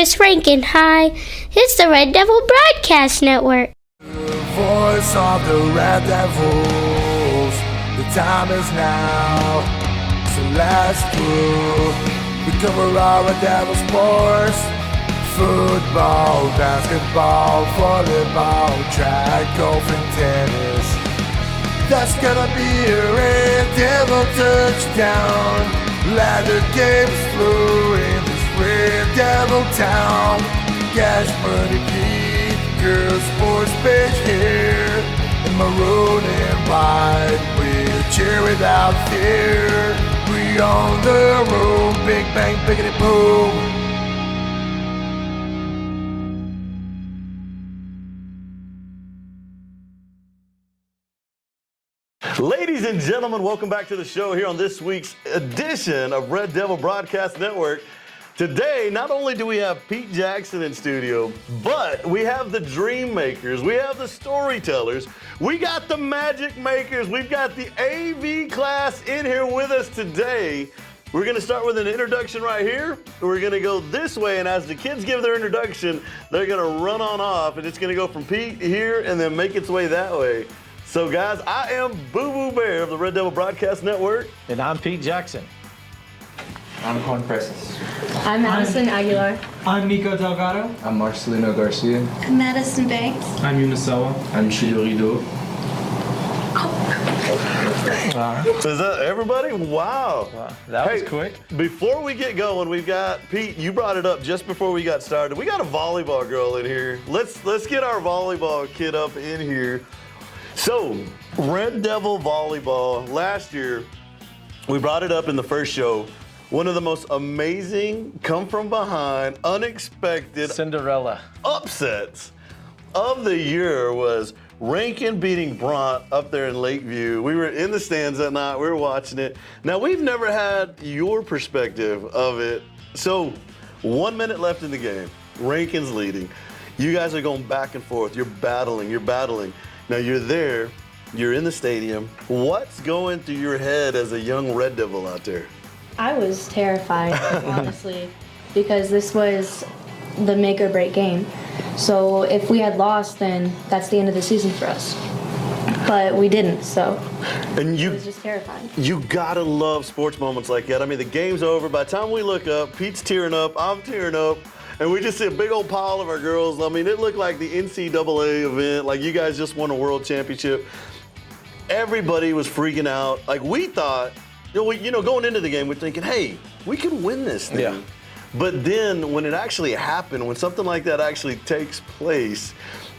It's Rankin High. It's the Red Devil Broadcast Network. Voice of the Red Devils. The time is now. So let's go. We cover our Red Devil sports. Football, basketball, volleyball, track, golf, and tennis. That's gonna be a Red Devil touchdown. Let the games flow in this Red Devil town. Cash money, Pete, girls, sports, page here. In maroon and white, we'll cheer without fear. We on the road, big bang, biggity boom. Ladies and gentlemen, welcome back to the show here on this week's edition of Red Devil Broadcast Network. Today, not only do we have Pete Jackson in studio, but we have the dream makers, we have the storytellers, we got the magic makers, we've got the AV class in here with us today. We're gonna start with an introduction right here. We're gonna go this way, and as the kids give their introduction, they're gonna run on off, and it's gonna go from Pete here and then make its way that way. So guys, I am Boo Boo Bear of the Red Devil Broadcast Network. And I'm Pete Jackson. I'm Juan Presses. I'm Madison Aguilar. I'm Nico Delgado. I'm Marcelino Garcia. I'm Madison Banks. I'm Unisoa. I'm Chilo Rideau. Is that everybody? Wow. That was quick. Before we get going, we've got Pete. You brought it up just before we got started. We got a volleyball girl in here. Let's get our volleyball kid up in here. So, Red Devil Volleyball, last year, we brought it up in the first show. One of the most amazing, come from behind, unexpected Cinderella upsets of the year was Rankin beating Bront up there in Lakeview. We were in the stands that night, we were watching it. Now, we've never had your perspective of it. So, 1 minute left in the game. Rankin's leading. You guys are going back and forth. You're battling. Now you're there, you're in the stadium. What's going through your head as a young Red Devil out there? I was terrified, honestly, because this was the make or break game. So if we had lost, then that's the end of the season for us. But we didn't, so and it was just terrifying. You gotta love sports moments like that. I mean, the game's over. By the time we look up, Pete's tearing up, I'm tearing up. And we just see a big old pile of our girls. I mean, it looked like the NCAA event, like you guys just won a world championship. Everybody was freaking out. Like we thought, going into the game, we're thinking, hey, we could win this thing. Yeah. But then when it actually happened, when something like that actually takes place,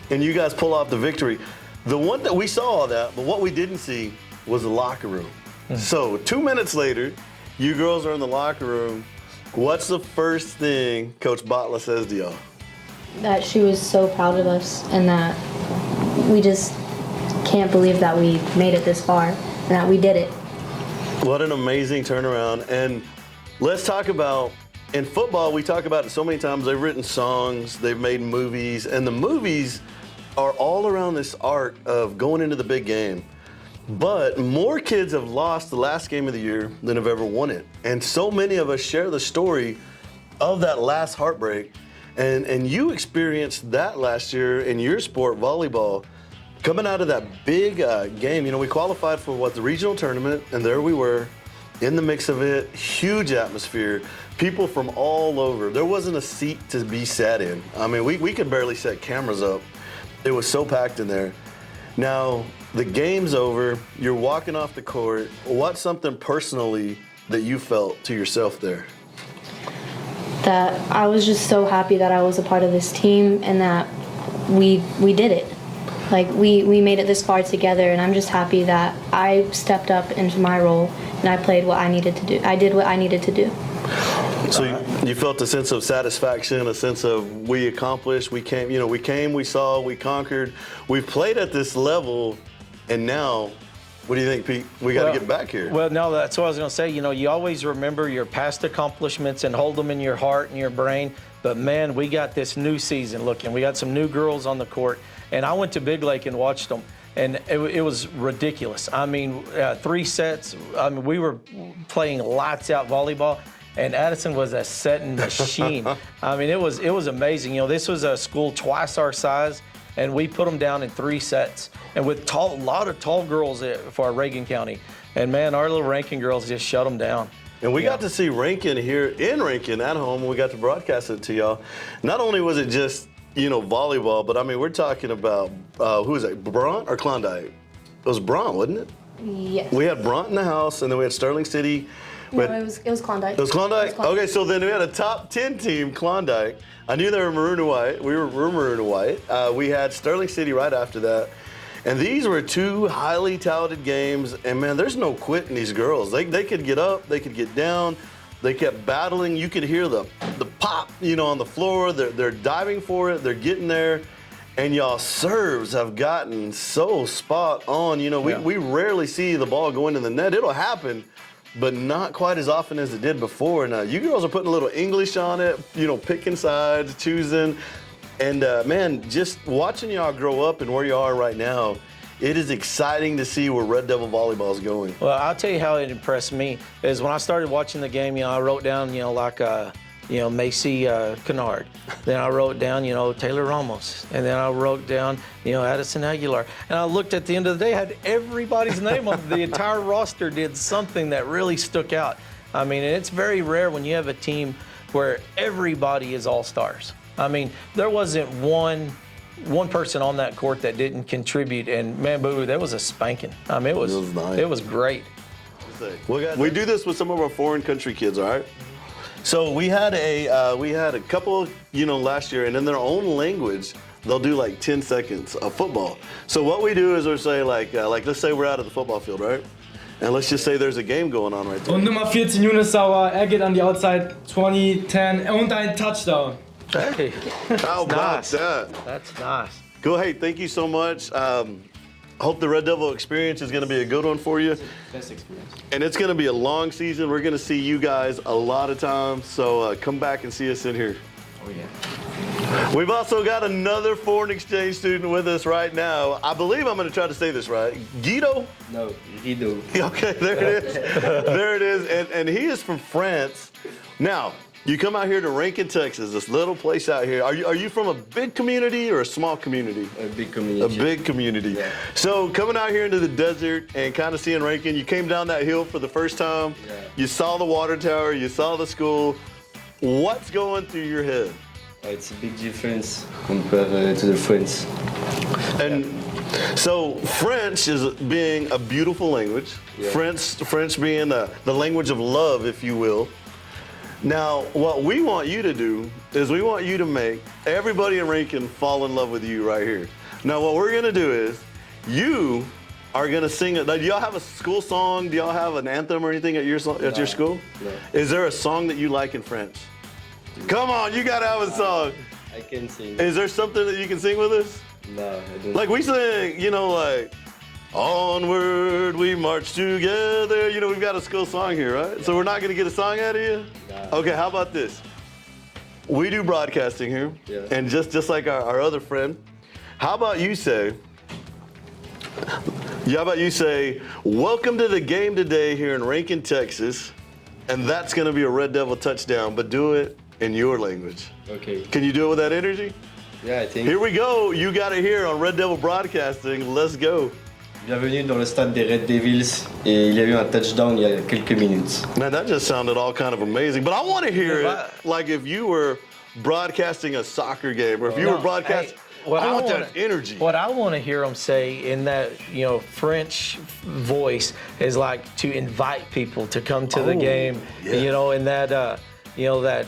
and you guys pull off the victory, the one that we saw all that, but what we didn't see was the locker room. So 2 minutes later, you girls are in the locker room. What's the first thing Coach Botla says to y'all? That she was so proud of us and that we just can't believe that we made it this far and that we did it. What an amazing turnaround. And let's talk about, in football, we talk about it so many times. They've written songs, they've made movies, and the movies are all around this arc of going into the big game. But more kids have lost the last game of the year than have ever won it. And so many of us share the story of that last heartbreak. And you experienced that last year in your sport, volleyball, coming out of that big game. You know, we qualified for the regional tournament, and there we were in the mix of it, huge atmosphere, people from all over. There wasn't a seat to be sat in. I mean, we could barely set cameras up. It was so packed in there. Now, the game's over, you're walking off the court. What's something personally that you felt to yourself there? That I was just so happy that I was a part of this team and that we did it. Like we made it this far together, and I'm just happy that I stepped up into my role and I played what I needed to do. I did what I needed to do. So you felt a sense of satisfaction, a sense of we accomplished, we came, we saw, we conquered. We've played at this level, and now, what do you think, Pete? We got to get back here. Well, no, that's what I was going to say. You always remember your past accomplishments and hold them in your heart and your brain. But, man, we got this new season looking. We got some new girls on the court. And I went to Big Lake and watched them. And it was ridiculous. I mean, 3 sets. I mean, we were playing lights out volleyball. and Addison was a setting machine. I mean, it was amazing. You know, this was a school twice our size, and we put them down in 3 sets, and with a lot of tall girls for our Reagan County. And man, our little Rankin girls just shut them down. And we got to see Rankin here in Rankin at home, and we got to broadcast it to y'all. Not only was it just, you know, volleyball, but I mean, we're talking about, who is that, Bront or Klondike? It was Bront, wasn't it? Yes. We had Bront in the house, and then we had Sterling City. No, it was Klondike. It was Klondike? Okay, so then we had a top 10 team, Klondike. I knew they were maroon and white. We were maroon and white. We had Sterling City right after that. And these were 2 highly touted games. And man, there's no quitting these girls. They could get up, they could get down. They kept battling. You could hear the pop, you know, on the floor. They're diving for it. They're getting there. And y'all serves have gotten so spot on. You know, we rarely see the ball going in the net. It'll happen, but not quite as often as it did before. Now, you girls are putting a little English on it, you know, picking sides, choosing. And man, just watching y'all grow up and where you are right now, it is exciting to see where Red Devil volleyball is going. Well, I'll tell you how it impressed me is when I started watching the game, you know, I wrote down, you know, like, you know, Macy Kennard. Then I wrote down, you know, Taylor Ramos. And then I wrote down, you know, Addison Aguilar. And I looked at the end of the day, had everybody's name on it. The entire roster did something that really stuck out. I mean, and it's very rare when you have a team where everybody is all-stars. I mean, there wasn't one person on that court that didn't contribute, and man, boo, that was a spanking. I mean, it was nice. It was great. We do this with some of our foreign country kids, all right? So we had a couple, you know, last year, and in their own language, they'll do like 10 seconds of football. So what we do is we'll say like let's say we're out at the football field, right? And let's just say there's a game going on right there. Und Nummer 14, Yunus Sauer, geht an die Outside, 20-10 und ein Touchdown. Hey, How about that? that's nice. Cool. Hey, thank you so much. Hope the Red Devil experience is going to be a good one for you. Best experience. And it's going to be a long season. We're going to see you guys a lot of times. So come back and see us in here. Oh yeah. We've also got another foreign exchange student with us right now. I believe I'm going to try to say this right. Guido? No, Guido. Okay, there it is. There it is. And he is from France. Now, you come out here to Rankin, Texas, this little place out here. Are you from a big community or a small community? A big community. A big community. Yeah. So coming out here into the desert and kind of seeing Rankin, you came down that hill for the first time. Yeah. You saw the water tower. You saw the school. What's going through your head? It's a big difference compared to the French. And so French is being a beautiful language. Yeah. French being the language of love, if you will. Now, what we want you to do is we want you to make everybody in Rankin fall in love with you right here. Now, what we're gonna do is you are gonna sing it. Do y'all have a school song? Do y'all have an anthem or anything at your school? No. Is there a song that you like in French? Come on, you gotta have a song. I can sing. Is there something that you can sing with us? No, I don't. Like we sing, you know, like onward we march together. You know, we've got a school song here, right? So we're not gonna get a song out of you? No. Okay, how about this? We do broadcasting here, Yeah. and just like our other friend, how about you say, welcome to the game today here in Rankin, Texas, and that's gonna be a Red Devil touchdown, but do it in your language. Okay. Can you do it with that energy? Yeah, I think. Here we go. You got it here on Red Devil Broadcasting. Let's go. Bienvenue dans le stade des Red Devils et il y a eu un touchdown il y a quelques minutes. Man, that just sounded all kind of amazing. But I want to hear it like if you were broadcasting a soccer game or if you were broadcasting. I want that energy. What I want to hear them say in that, you know, French voice is like to invite people to come to the game, yeah. you know, in that, you know, that,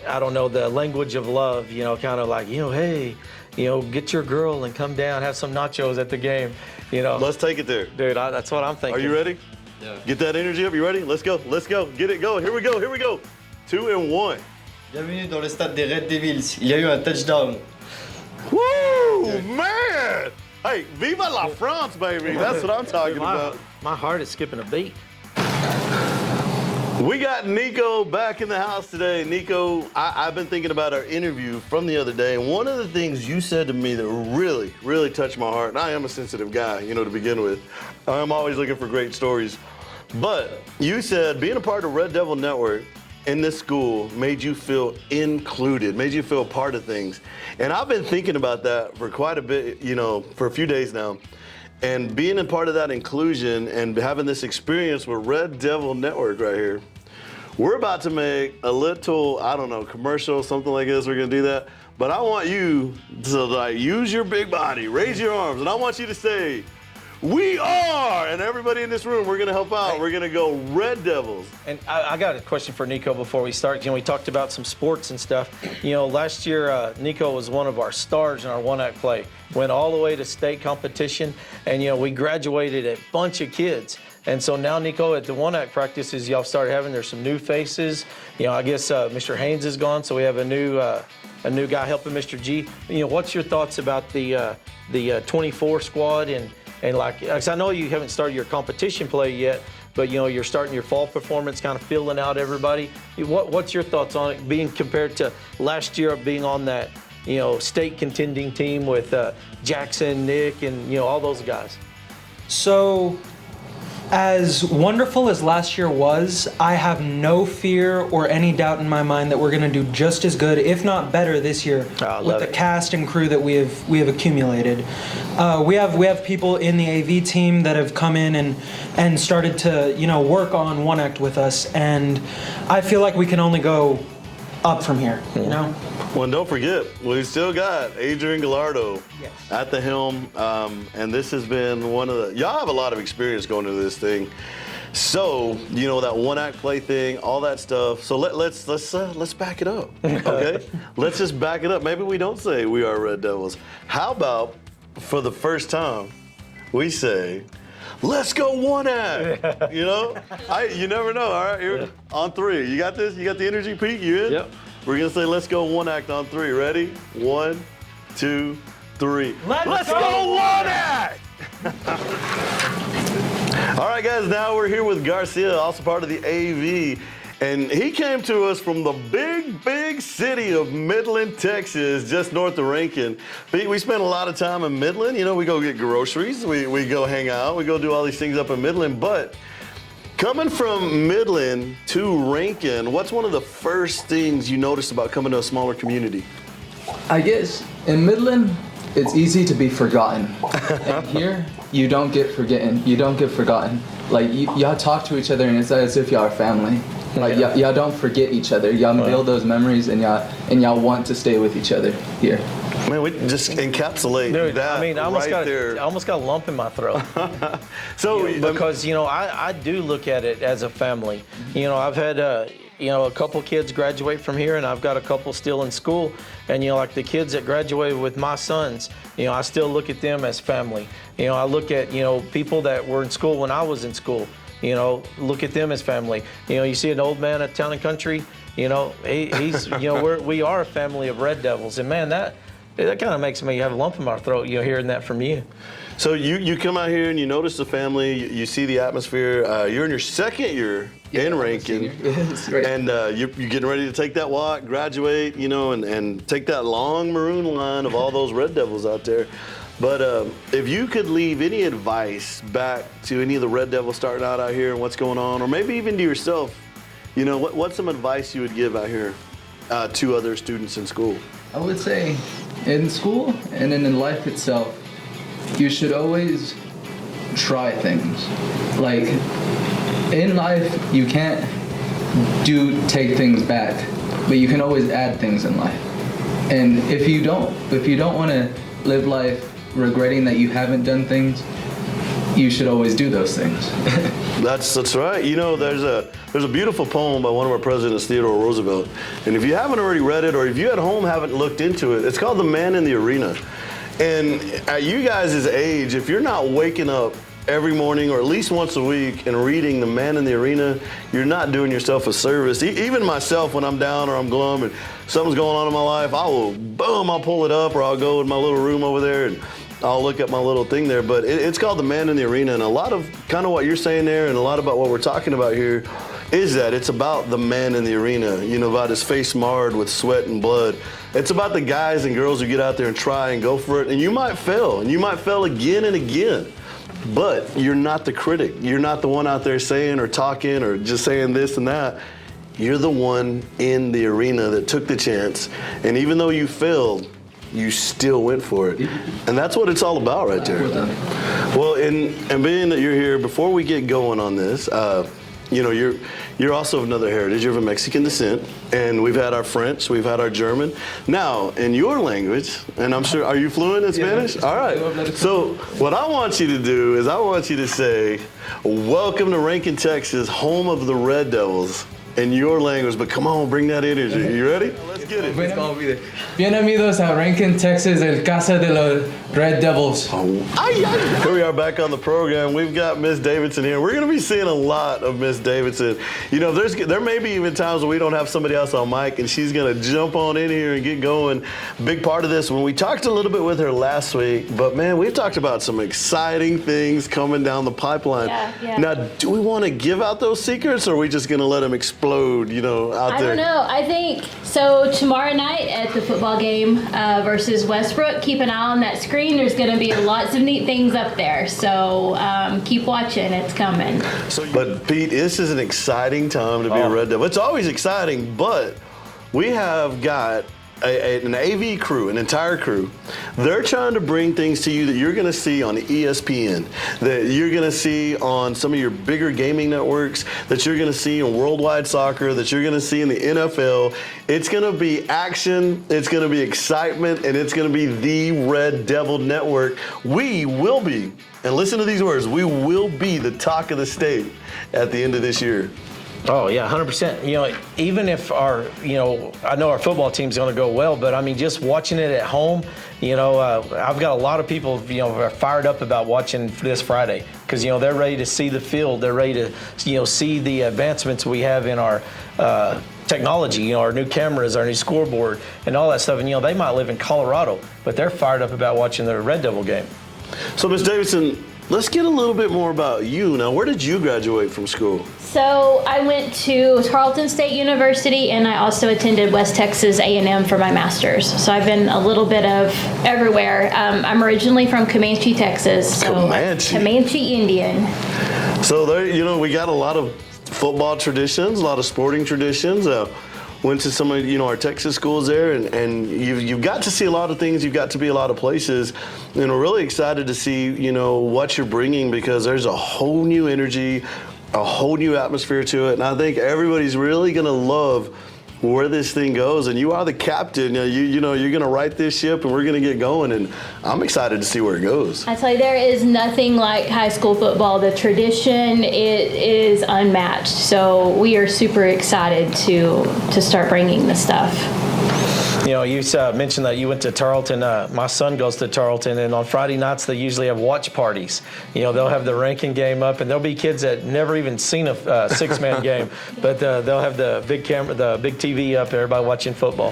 I don't know, the language of love, you know, kind of like, you know, hey, you know, get your girl and come down, have some nachos at the game, you know. Let's take it there. Dude, that's what I'm thinking. Are you ready? Yeah. Get that energy up. You ready? Let's go. Let's go. Get it going. Here we go. Here we go. 2 and 1. Bienvenue dans le stade des Red Devils. Il y a eu un touchdown. Woo, man! Hey, viva la France, baby. That's what I'm talking about. My heart is skipping a beat. We got Nico back in the house today. Nico, I've been thinking about our interview from the other day, and one of the things you said to me that really, really touched my heart, and I am a sensitive guy, you know, to begin with. I'm always looking for great stories. But you said being a part of Red Devil Network in this school made you feel included, made you feel part of things? And I've been thinking about that for quite a bit, for a few days now. And being a part of that inclusion and having this experience with Red Devil Network right here, we're about to make a little, commercial, something like this. We're gonna do that. But I want you to use your big body, raise your arms, and I want you to say, "We are!" And everybody in this room, we're gonna help out. We're gonna go Red Devils. And I got a question for Nico before we start. We talked about some sports and stuff. Last year, Nico was one of our stars in our one-act play. Went all the way to state competition, and we graduated a bunch of kids. And so now, Nico, at the one-act practices, y'all started having, there's some new faces. I guess Mr. Haynes is gone, so we have a new guy helping Mr. G. What's your thoughts about the 24 squad and cause I know you haven't started your competition play yet, but you're starting your fall performance, kind of filling out everybody. What's your thoughts on it being compared to last year of being on that state contending team with Jackson, Nick, and all those guys? So, as wonderful as last year was, I have no fear or any doubt in my mind that we're going to do just as good, if not better, this year with the cast and crew that we have accumulated. We have people in the AV team that have come in and started to work on one act with us, and I feel like we can only go up from here. Well, and don't forget, we still got Adrian Gallardo at the helm, and this has been one of y'all have a lot of experience going into this thing. So, that one-act play thing, all that stuff. So let's back it up, okay? Let's just back it up. Maybe we don't say we are Red Devils. How about, for the first time, we say, "Let's go one act." You never know. All right, here on three. You got this? You got the energy, Pete? You in? Yep. We're gonna say, "Let's go one act" on three. Ready? 1, 2, 3. Let's go one act! All right, guys. Now we're here with Garcia, also part of the AV. And he came to us from the big city of Midland, Texas, just north of Rankin. We spent a lot of time in Midland. We go get groceries, we go hang out, we go do all these things up in Midland. But coming from Midland to Rankin, what's one of the first things you noticed about coming to a smaller community? I guess in Midland, it's easy to be forgotten. And here, you don't get forgotten. You don't get forgotten. Like, y'all talk to each other and it's as if y'all are family. Like, y'all don't forget each other. Y'all build those memories and y'all want to stay with each other here. Man, we just encapsulate that I almost got a lump in my throat. Because I do look at it as a family. I've had a couple kids graduate from here, and I've got a couple still in school. And like the kids that graduated with my sons, I still look at them as family. I look at people that were in school when I was in school. Look at them as family. You see an old man at Town and Country. He's we are a family of Red Devils, and man, that kind of makes me have a lump in my throat, hearing that from you. So you come out here and you notice the family, you see the atmosphere. You're in your second year in Rankin, and you're getting ready to take that walk, graduate, and take that long maroon line of all those Red Devils out there. But if you could leave any advice back to any of the Red Devils starting out here and what's going on, or maybe even to yourself, what's some advice you would give out here to other students in school? I would say in school and in life itself, you should always try things. Like, in life, you can't take things back, but you can always add things in life. And if you don't want to live life regretting that you haven't done things, you should always do those things. That's right. There's a beautiful poem by one of our presidents, Theodore Roosevelt. And if you haven't already read it, or if you at home haven't looked into it, it's called The Man in the Arena. And at you guys' age, if you're not waking up every morning or at least once a week and reading The Man in the Arena, you're not doing yourself a service. Even myself, when I'm down or I'm glum and something's going on in my life, I'll pull it up, or I'll go in my little room over there and I'll look at my little thing there. But it's called The Man in the Arena, and a lot of kind of what you're saying there and a lot about what we're talking about here is that it's about the man in the arena, about his face marred with sweat and blood. It's about the guys and girls who get out there and try and go for it. And you might fail, and you might fail again and again. But you're not the critic. You're not the one out there saying or talking or just saying this and that. you're the one in the arena that took the chance, and even though you failed, you still went for it. And that's what it's all about right there. Well, and being that you're here, before we get going on this, you know, you're also of another heritage. You're of a Mexican descent, and we've had our French, we've had our German. Now, in your language, and I'm sure, are you fluent in Spanish? Yes. All right. So what I want you to do is I want you to say, welcome to Rankin, Texas, home of the Red Devils, in your language. But come on, bring that energy. You ready? Let's get it. Bienvenidos a Rankin, Texas, el casa de los Red Devils. Here we are back on the program. We've got Miss Davidson here. We're going to be seeing a lot of Miss Davidson. You know, there may be even times when we don't have somebody else on mic, and she's going to jump on in here and get going. Big part of this, when we talked a little bit with her last week, but man, we've talked about some exciting things coming down the pipeline. Yeah. Now, do we want to give out those secrets, or are we just going to let them explode, you know, out there? I don't know. I think so. Tomorrow night at the football game versus Westbrook, keep an eye on that screen. There's going to be lots of neat things up there. So keep watching. It's coming. But Pete, this is an exciting time to be a Red Devil. It's always exciting, but we have got an AV crew, an entire crew. They're trying to bring things to you that you're going to see on ESPN, that you're going to see on some of your bigger gaming networks, that you're going to see in worldwide soccer, that you're going to see in the NFL. It's going to be action, it's going to be excitement, and it's going to be the Red Devil Network. We will be, and listen to these words, we will be the talk of the state at the end of this year. Oh, yeah, 100%. You know, even if I know our football team's going to go well, but I mean, just watching it at home, you know, I've got a lot of people, you know, are fired up about watching this Friday because, you know, they're ready to see the field. They're ready to, you know, see the advancements we have in our technology, you know, our new cameras, our new scoreboard, and all that stuff. And, you know, they might live in Colorado, but they're fired up about watching the Red Devil game. So, Ms. Davidson, let's get a little bit more about you now. Where did you graduate from school? So I went to Tarleton State University, and I also attended West Texas A&M for my master's. So I've been a little bit of everywhere. I'm originally from Comanche, Texas. So Comanche Indian. So there, you know, we got a lot of football traditions, a lot of sporting traditions. Went to some of, you know, our Texas schools there, and you've got to see a lot of things. You've got to be a lot of places, and we're really excited to see, you know, what you're bringing, because there's a whole new energy, a whole new atmosphere to it, and I think everybody's really gonna love where this thing goes. And you are the captain. You know you're gonna right this ship, and we're gonna get going. And I'm excited to see where it goes. I tell you, there is nothing like high school football. The tradition is unmatched. So we are super excited to start bringing this stuff. You know, you mentioned that you went to Tarleton. My son goes to Tarleton, and on Friday nights they usually have watch parties. You know, they'll have the ranking game up, and there'll be kids that never even seen a six-man game, but they'll have the big camera, the big TV up, everybody watching football.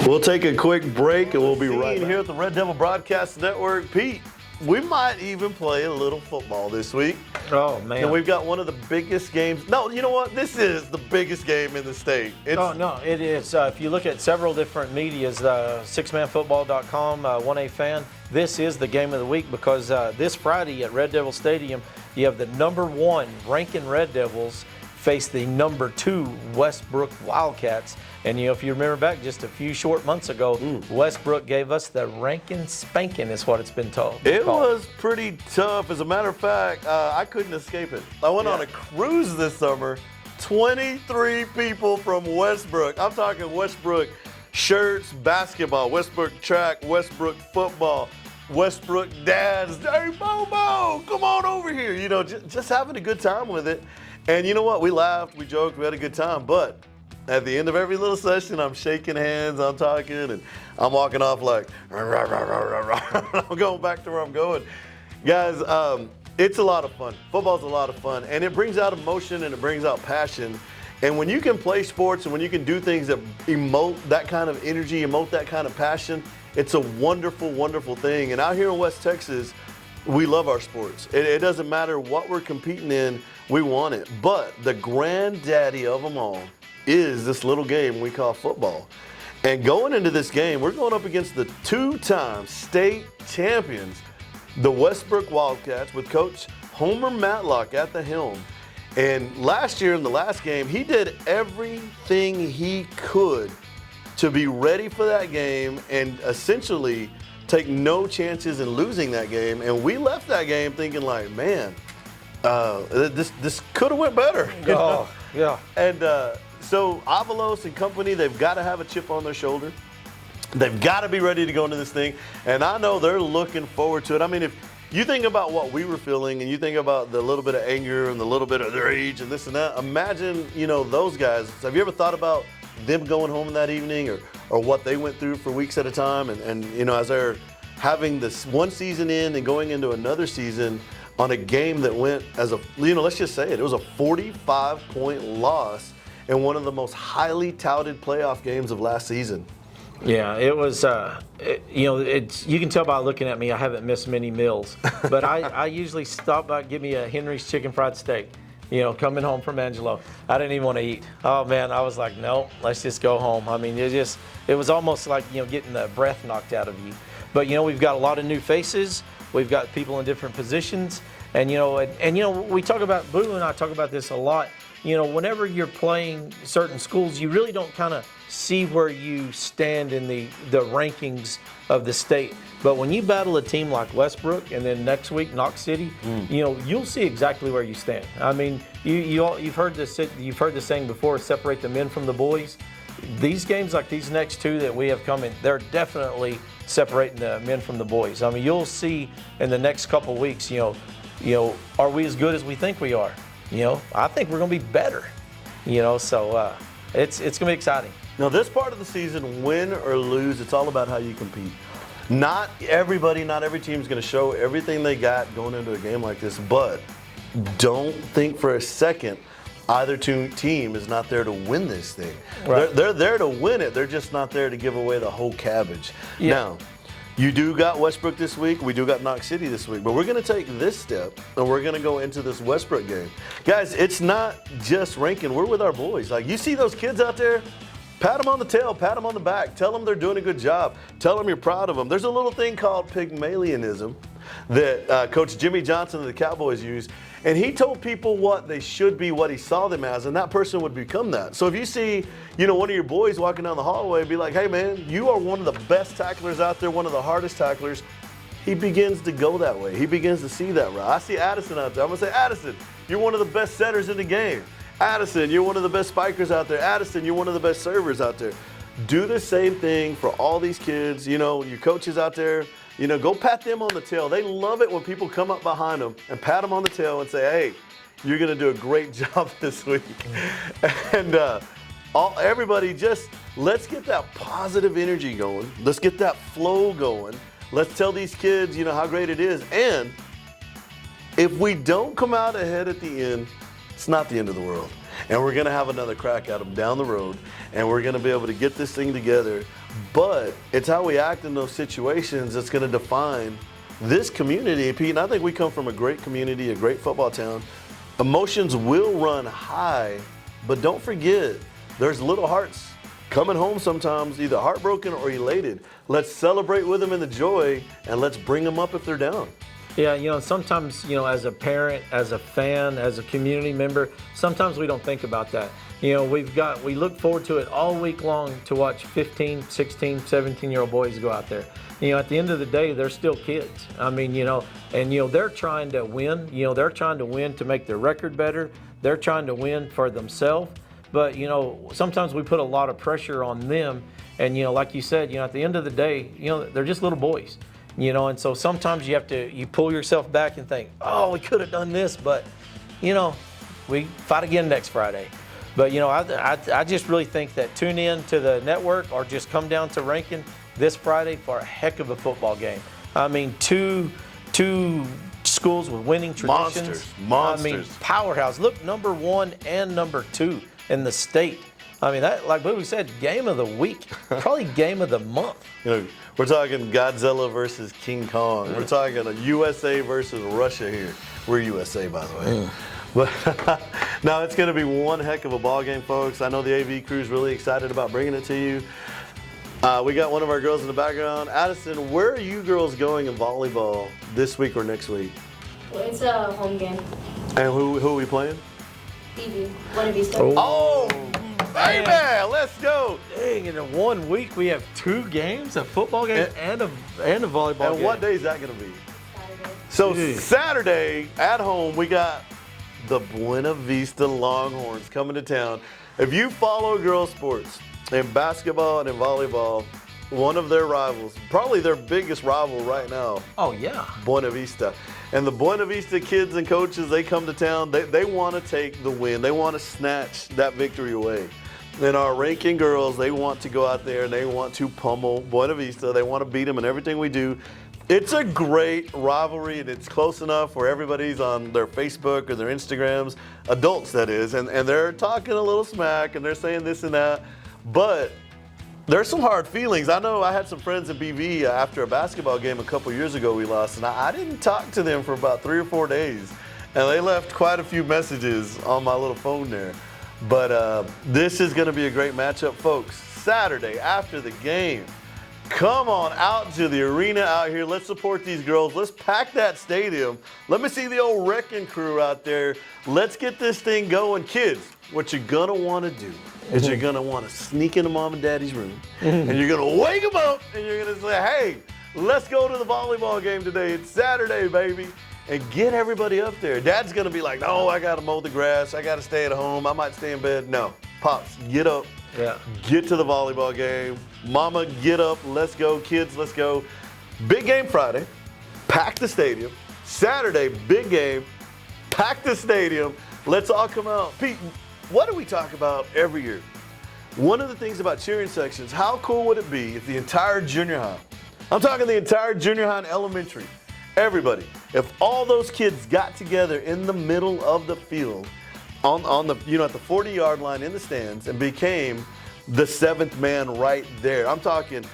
We'll take a quick break, and we'll be right back here at the Red Devil Broadcast Network. Pete, we might even play a little football this week. Oh, man. And we've got one of the biggest games. No, you know what? This is the biggest game in the state. No, it is. If you look at several different medias, sixmanfootball.com, 1A Fan, this is the game of the week, because this Friday at Red Devil Stadium, you have the #1 Rankin Red Devils face the #2 Westbrook Wildcats. And, you know, if you remember back just a few short months ago, Westbrook gave us the Rankin spanking, is what it's been called. It was pretty tough. As a matter of fact, I couldn't escape it. I went on a cruise this summer. 23 people from Westbrook. I'm talking Westbrook shirts, basketball, Westbrook track, Westbrook football, Westbrook dads. Hey, Bobo, come on over here. You know, just having a good time with it. And you know what? We laughed, we joked, we had a good time. But at the end of every little session, I'm shaking hands, I'm talking, and I'm walking off like, rah, rah, rah, rah, rah, rah. I'm going back to where I'm going. Guys, it's a lot of fun. Football's a lot of fun, and it brings out emotion and it brings out passion. And when you can play sports and when you can do things that emote that kind of energy, emote that kind of passion, it's a wonderful, wonderful thing. And out here in West Texas, we love our sports. It doesn't matter what we're competing in, we want it. But the granddaddy of them all is this little game we call football. And going into this game, we're going up against the two-time state champions, the Westbrook Wildcats, with Coach Homer Matlock at the helm. And last year in the last game, he did everything he could to be ready for that game and essentially take no chances in losing that game. And we left that game thinking like, man, this could have went better. Oh, yeah. And so Avalos and company, they've got to have a chip on their shoulder. They've got to be ready to go into this thing. And I know they're looking forward to it. I mean, if you think about what we were feeling and you think about the little bit of anger and the little bit of their age and this and that, imagine, those guys. Have you ever thought about them going home that evening or what they went through for weeks at a time? And as they're having this one season in and going into another season on a game that went as let's just say it was a 45-point loss in one of the most highly touted playoff games of last season. Yeah, it was, you can tell by looking at me, I haven't missed many meals. But I usually stop by, give me a Henry's chicken fried steak, coming home from Angelo. I didn't even want to eat. Oh, man, I was like, no, let's just go home. I mean, it was almost like, getting the breath knocked out of you. But, we've got a lot of new faces. We've got people in different positions. And, we talk about, Boo and I talk about this a lot. Whenever you're playing certain schools, you really don't kind of see where you stand in the rankings of the state. But when you battle a team like Westbrook and then next week Knox City, you'll see exactly where you stand. I mean, you've heard this saying before: separate the men from the boys. These games like these next two that we have coming, they're definitely separating the men from the boys. I mean, you'll see in the next couple of weeks, are we as good as we think we are? I think we're going to be better. So it's going to be exciting. Now, this part of the season, win or lose, it's all about how you compete. Not every team is going to show everything they got going into a game like this, but don't think for a second either team is not there to win this thing. Right. They're there to win it. They're just not there to give away the whole cabbage. Yeah. Now, you do got Westbrook this week. We do got Knox City this week. But we're going to take this step, and we're going to go into this Westbrook game. Guys, it's not just ranking. We're with our boys. Like, you see those kids out there? Pat them on the tail, pat them on the back. Tell them they're doing a good job. Tell them you're proud of them. There's a little thing called Pygmalionism that Coach Jimmy Johnson of the Cowboys used. And he told people what they should be, what he saw them as, and that person would become that. So if you see, one of your boys walking down the hallway and be like, hey, man, you are one of the best tacklers out there, one of the hardest tacklers, he begins to go that way. He begins to see that route. I see Addison out there. I'm going to say, Addison, you're one of the best setters in the game. Addison, you're one of the best spikers out there. Addison, you're one of the best servers out there. Do the same thing for all these kids. Your coaches out there, go pat them on the tail. They love it when people come up behind them and pat them on the tail and say, hey, you're going to do a great job this week. And everybody, just let's get that positive energy going. Let's get that flow going. Let's tell these kids, how great it is. And if we don't come out ahead at the end, it's not the end of the world. And we're going to have another crack at them down the road, and we're going to be able to get this thing together. But it's how we act in those situations that's going to define this community. Pete, and I think we come from a great community, a great football town. Emotions will run high, but don't forget, there's little hearts coming home sometimes, either heartbroken or elated. Let's celebrate with them in the joy, and let's bring them up if they're down. Yeah, sometimes, as a parent, as a fan, as a community member, sometimes we don't think about that. We look forward to it all week long to watch 15, 16, 17-year-old boys go out there. At the end of the day, they're still kids. I mean, they're trying to win. They're trying to win to make their record better. They're trying to win for themselves. But, sometimes we put a lot of pressure on them. And, like you said, at the end of the day, they're just little boys. And so sometimes you pull yourself back and think, oh, we could have done this, but, we fight again next Friday. But, I just really think that tune in to the network or just come down to Rankin this Friday for a heck of a football game. I mean, two schools with winning traditions. Monsters. I mean, powerhouse. Look, number 1 and number 2 in the state. I mean, that, like we said, game of the week, probably game of the month. We're talking Godzilla versus King Kong. We're talking a USA versus Russia here. We're USA, by the way. But no, it's going to be one heck of a ball game, folks. I know the AV crew's really excited about bringing it to you. We got one of our girls in the background. Addison, where are you girls going in volleyball this week or next week? Well, it's a home game. And who are we playing? Stevie, what have you said? Oh, baby, let's go. Dang, in 1 week we have 2 games, a football game and a volleyball game. And what day is that going to be? So Saturday at home, we got the Buena Vista Longhorns coming to town. If you follow girls sports in basketball and in volleyball, one of their rivals, probably their biggest rival right now. Oh, yeah. Buena Vista. And the Buena Vista kids and coaches, they come to town. They want to take the win. They want to snatch that victory away. And our ranking girls, they want to go out there and they want to pummel Buena Vista. They want to beat them in everything we do. It's a great rivalry, and it's close enough where everybody's on their Facebook or their Instagrams, adults that is, and they're talking a little smack and they're saying this and that. But there's some hard feelings. I know I had some friends at BV after a basketball game a couple years ago we lost, and I didn't talk to them for about 3 or 4 days. And they left quite a few messages on my little phone there. But this is going to be a great matchup, folks. Saturday after the game, come on out to the arena out here. Let's support these girls. Let's pack that stadium. Let me see the old wrecking crew out there. Let's get this thing going. Kids, what you're going to want to do is you're going to want to sneak into mom and daddy's room, and you're going to wake them up, and you're going to say, hey, let's go to the volleyball game today. It's Saturday, baby. And get everybody up there. Dad's going to be like, no, I got to mow the grass. I got to stay at home. I might stay in bed. No. Pops, get up. Yeah. Get to the volleyball game. Mama, get up. Let's go. Kids, let's go. Big game Friday. Pack the stadium. Saturday, big game. Pack the stadium. Let's all come out. Pete, what do we talk about every year? One of the things about cheering sections, how cool would it be if the entire junior high, I'm talking the entire junior high and elementary, everybody, if all those kids got together in the middle of the field on the, at the 40-yard line in the stands and became the 7th man right there. I'm talking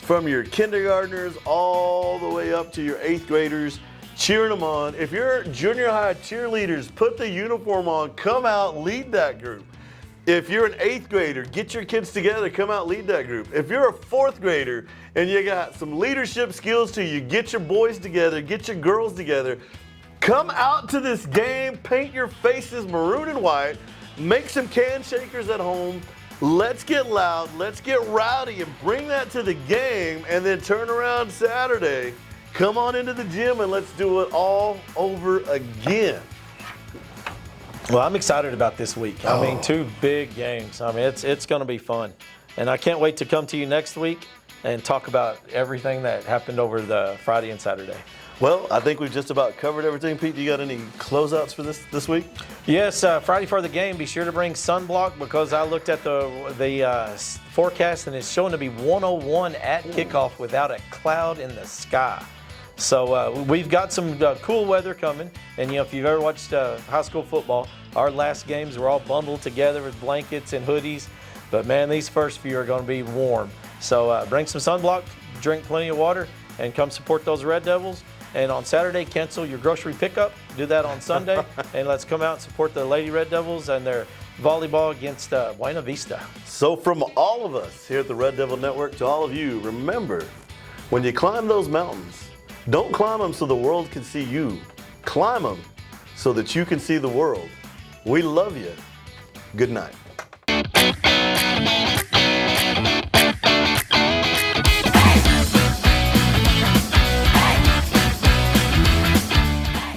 from your kindergartners all the way up to your 8th graders, cheering them on. If you're junior high cheerleaders, put the uniform on, come out, lead that group. If you're an 8th grader, get your kids together, come out, lead that group. If you're a 4th grader and you got some leadership skills to you, get your boys together, get your girls together. Come out to this game, paint your faces maroon and white, make some can shakers at home. Let's get loud, let's get rowdy and bring that to the game, and then turn around Saturday. Come on into the gym and let's do it all over again. Well, I'm excited about this week. I mean, 2 big games. I mean, it's going to be fun. And I can't wait to come to you next week and talk about everything that happened over the Friday and Saturday. Well, I think we've just about covered everything. Pete, do you got any closeouts for this week? Yes, Friday for the game, be sure to bring sunblock, because I looked at the forecast and it's showing to be 101 at kickoff without a cloud in the sky. So we've got some cool weather coming. And, if you've ever watched high school football, our last games were all bundled together with blankets and hoodies. But, man, these first few are going to be warm. So bring some sunblock, drink plenty of water, and come support those Red Devils. And on Saturday, cancel your grocery pickup. Do that on Sunday. And let's come out and support the Lady Red Devils and their volleyball against Buena Vista. So from all of us here at the Red Devil Network to all of you, remember, when you climb those mountains, don't climb them so the world can see you. Climb them so that you can see the world. We love you. Good night.